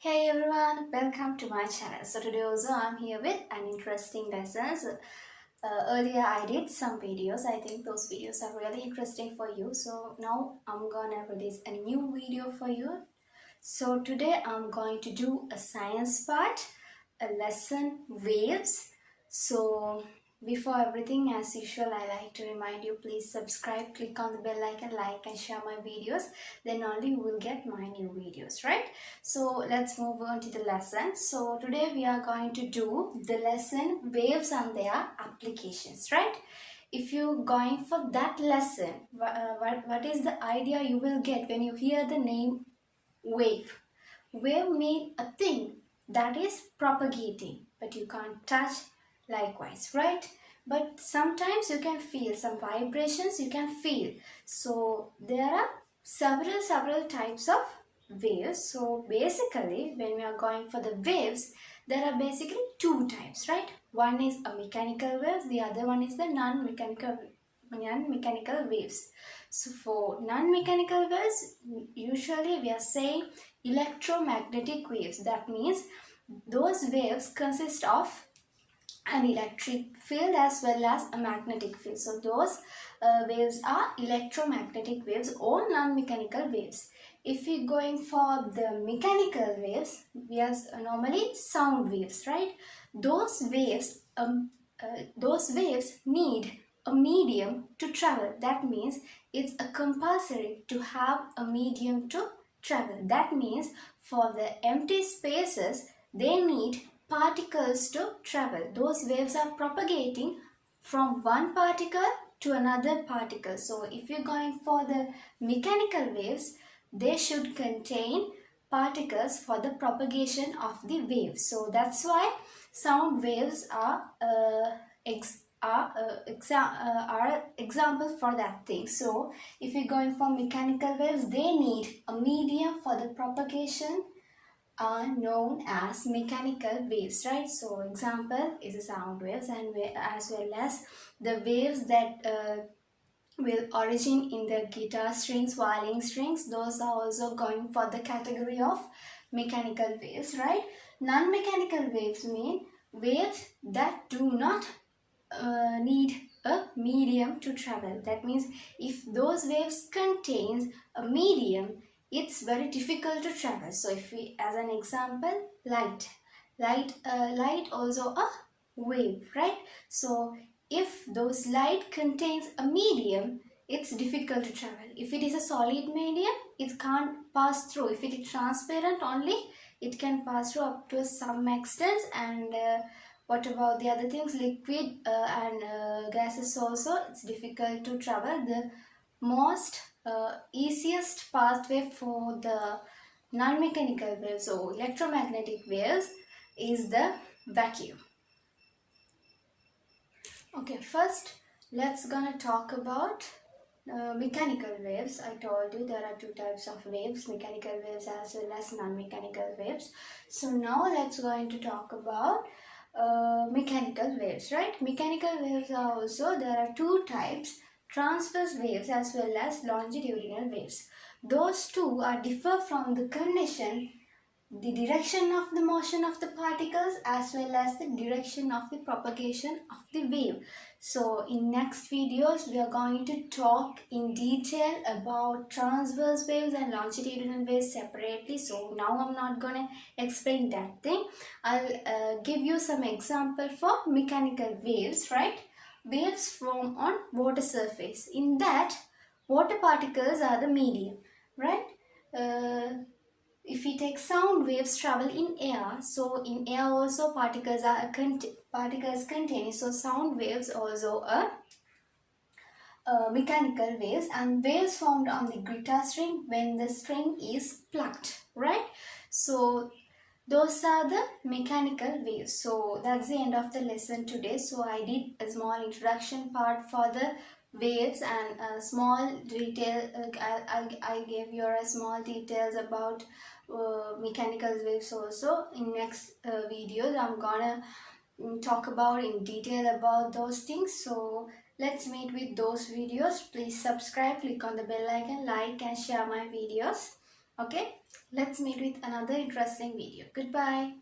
Hey everyone, welcome to my channel. So today also I'm here with an interesting lessons. Earlier I did some videos. I think those videos are really interesting for you. So now I'm gonna release a new video for you. So today I'm going to do a science part, a lesson waves. So before everything, as usual, I like to remind you, please subscribe, click on the bell icon, like and share my videos. Then only you will get my new videos, right? So let's move on to the lesson. So today we are going to do the lesson waves and their applications, right? If you're going for that lesson, what is the idea you will get when you hear the name wave? Wave means a thing that is propagating, but you can't touch likewise, right? But sometimes you can feel some vibrations, you can feel. So there are several types of waves. So basically when we are going for the waves, there are basically two types, right? One is a mechanical wave, the other one is the non-mechanical waves. So for non-mechanical waves, usually we are saying electromagnetic waves. That means those waves consist of an electric field as well as a magnetic field. So those waves are electromagnetic waves or non-mechanical waves. If we're going for the mechanical waves, we are normally sound waves, right? Those waves need a medium to travel. That means it's a compulsory to have a medium to travel. That means for the empty spaces, they need particles to travel. Those waves are propagating from one particle to another particle. So if you're going for the mechanical waves, they should contain particles for the propagation of the waves. So that's why sound waves are example for that thing. So if you're going for mechanical waves, they need a medium for the propagation are known as mechanical waves, right? So example is the sound waves, and as well as the waves that will origin in the guitar strings, violin strings. Those are also going for the category of mechanical waves, right? Non-mechanical waves mean waves that do not need a medium to travel. That means if those waves contains a medium, it's very difficult to travel. So if we, as an example, light also a wave, right? So if those light contains a medium, it's difficult to travel. If it is a solid medium, it can't pass through. If it is transparent only, it can pass through up to some extent. And what about the other things, liquid and gases also, it's difficult to travel. The most easiest pathway for the non-mechanical waves or electromagnetic waves is the vacuum. Okay, first let's gonna talk about mechanical waves. I told you there are two types of waves, mechanical waves as well as non-mechanical waves. So now let's going to talk about mechanical waves, right? Mechanical waves are also, there are two types, transverse waves as well as longitudinal waves. Those two are differ from the condition, the direction of the motion of the particles as well as the direction of the propagation of the wave. So in next videos we are going to talk in detail about transverse waves and longitudinal waves separately. So now I'm not gonna explain that thing. I'll give you some example for mechanical waves, right? Waves form on water surface. In that, water particles are the medium, right? If we take sound waves travel in air, so in air also particles are particles contained. So sound waves also are mechanical waves, and waves formed on the guitar string when the string is plucked, right? So those are the mechanical waves. So that's the end of the lesson today. So I did a small introduction part for the waves and a small detail. I gave you a small details about mechanical waves also. In next videos I'm gonna talk about in detail about those things. So let's meet with those videos. Please subscribe, click on the bell icon, like and share my videos. Okay, Let's meet with another interesting video. Goodbye.